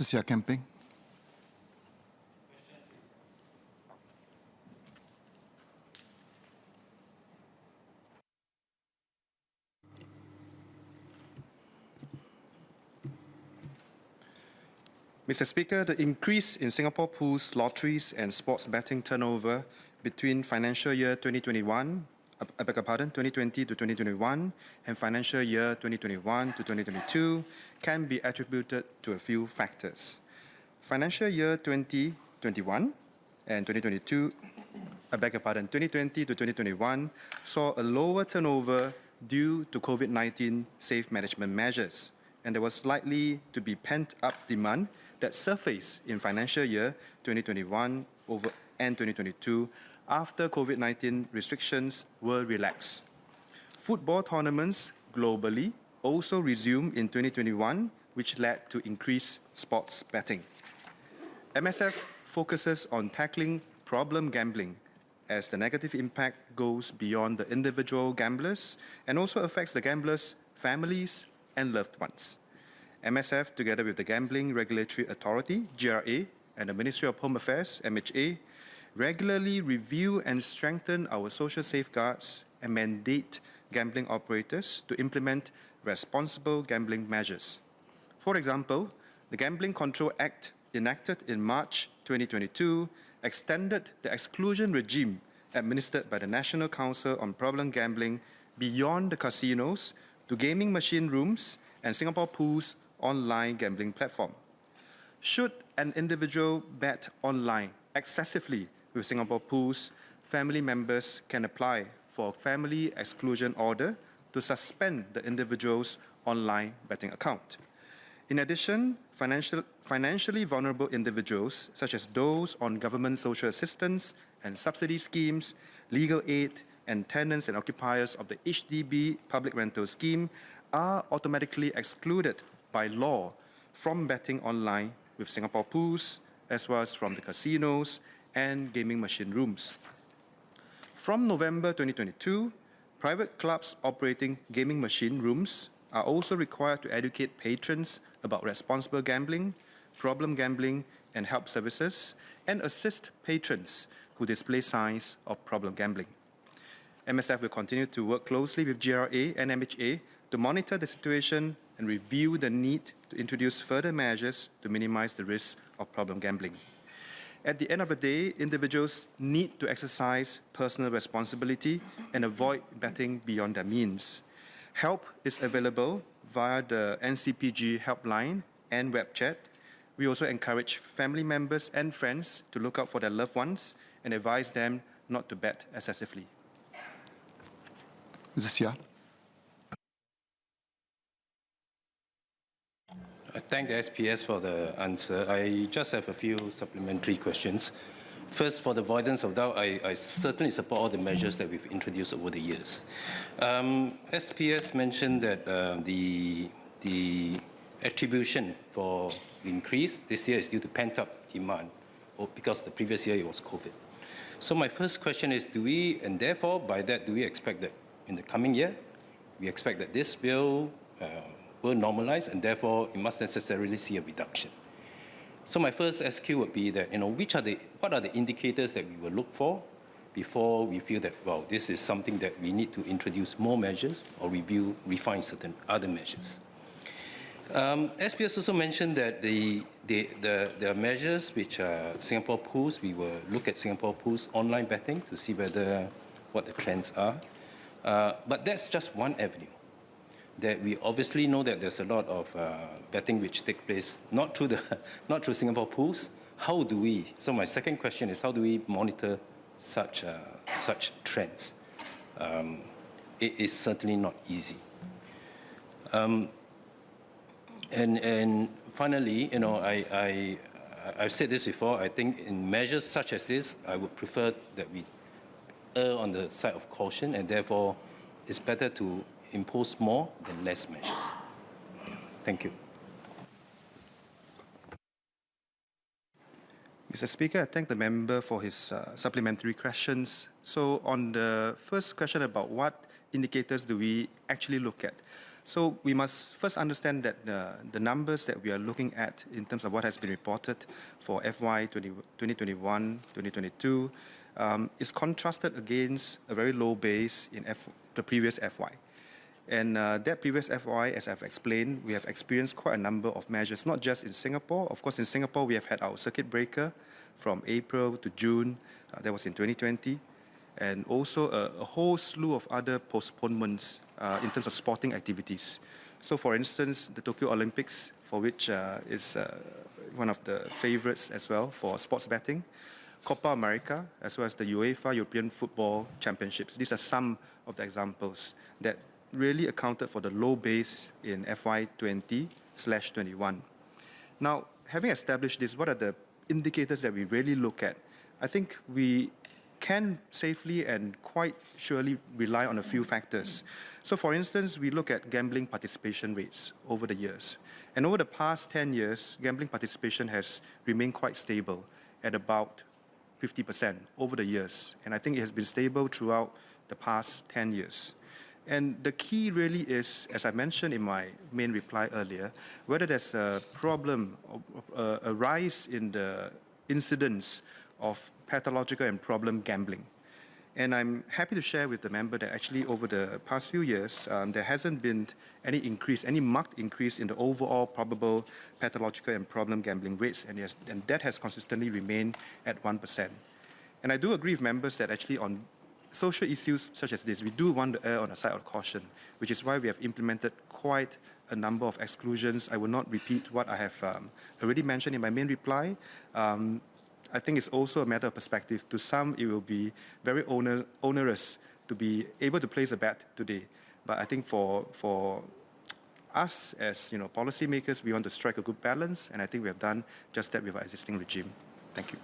Mr. Camping. Mr. Speaker, the increase in Singapore Pool's lotteries and sports betting turnover between financial year 2020 to 2021 and financial year 2021 to 2022 can be attributed to a few factors. Financial year 2021 and 2020 to 2021 saw a lower turnover due to COVID-19 safe management measures, and there was likely to be pent-up demand that surfaced in financial year 2021 and 2022 after COVID-19 restrictions were relaxed. Football tournaments globally also resumed in 2021, which led to increased sports betting. MSF focuses on tackling problem gambling, as the negative impact goes beyond the individual gamblers and also affects the gamblers' families and loved ones. MSF, together with the Gambling Regulatory Authority, GRA, and the Ministry of Home Affairs, MHA, regularly review and strengthen our social safeguards and mandate gambling operators to implement responsible gambling measures. For example, the Gambling Control Act, enacted in March 2022, extended the exclusion regime administered by the National Council on Problem Gambling beyond the casinos to gaming machine rooms and Singapore Pool's online gambling platform. Should an individual bet online excessively with Singapore Pools, family members can apply for a family exclusion order to suspend the individual's online betting account. In addition, financially vulnerable individuals, such as those on government social assistance and subsidy schemes, legal aid, and tenants and occupiers of the HDB public rental scheme, are automatically excluded by law from betting online with Singapore Pools, as well as from the casinos and gaming machine rooms. From November 2022, private clubs operating gaming machine rooms are also required to educate patrons about responsible gambling, problem gambling, and help services, and assist patrons who display signs of problem gambling. MSF will continue to work closely with GRA and MHA to monitor the situation and review the need to introduce further measures to minimize the risk of problem gambling. At the end of the day, individuals need to exercise personal responsibility and avoid betting beyond their means. Help is available via the NCPG helpline and web chat. We also encourage family members and friends to look out for their loved ones and advise them not to bet excessively. Mr. Sia. I thank the SPS for the answer. I just have a few supplementary questions. First, for the avoidance of doubt, I certainly support all the measures that we've introduced over the years. SPS mentioned that the attribution for the increase this year is due to pent-up demand, or because the previous year it was COVID. So my first question is, and therefore by that, do we expect that in the coming year, we expect that this will normalize, and therefore it must necessarily see a reduction? So my first SQ would be that, what are the indicators that we will look for before we feel that, well, this is something that we need to introduce more measures or refine certain other measures. SPS also mentioned that there are measures which Singapore Pools, we will look at Singapore Pools online betting to see what the trends are. But that's just one avenue. That we obviously know that there's a lot of betting which take place not through Singapore Pools. So my second question is, how do we monitor such trends? It is certainly not easy. And finally, I've said this before. I think in measures such as this, I would prefer that we err on the side of caution, and therefore it's better to impose more than less measures. Thank you. Mr. Speaker, I thank the member for his supplementary questions. So on the first question about what indicators do we actually look at, So we must first understand that the numbers that we are looking at in terms of what has been reported for FY 2021, 2022 is contrasted against a very low base in the previous FY. And that previous FY, as I've explained, we have experienced quite a number of measures, not just in Singapore. Of course, in Singapore, we have had our circuit breaker from April to June. That was in 2020. And also a whole slew of other postponements in terms of sporting activities. So, for instance, the Tokyo Olympics, for which is one of the favorites as well for sports betting, Copa America, as well as the UEFA European Football Championships. These are some of the examples that really accounted for the low base in FY 20/21. Now, having established this, what are the indicators that we really look at? I think we can safely and quite surely rely on a few factors. So, for instance, we look at gambling participation rates over the years. And over the past 10 years, gambling participation has remained quite stable at about 50% over the years. And I think it has been stable throughout the past 10 years. And the key really is, as I mentioned in my main reply earlier, whether there's a problem, a rise in the incidence of pathological and problem gambling. And I'm happy to share with the member that actually over the past few years, there hasn't been any increase, any marked increase in the overall probable pathological and problem gambling rates, and that has consistently remained at 1%. And I do agree with members that actually on social issues such as this, we do want to err on the side of caution, which is why we have implemented quite a number of exclusions. I will not repeat what I have already mentioned in my main reply. I think it's also a matter of perspective. To some, it will be very onerous to be able to place a bet today. But I think for us as policymakers, we want to strike a good balance, and I think we have done just that with our existing regime. Thank you.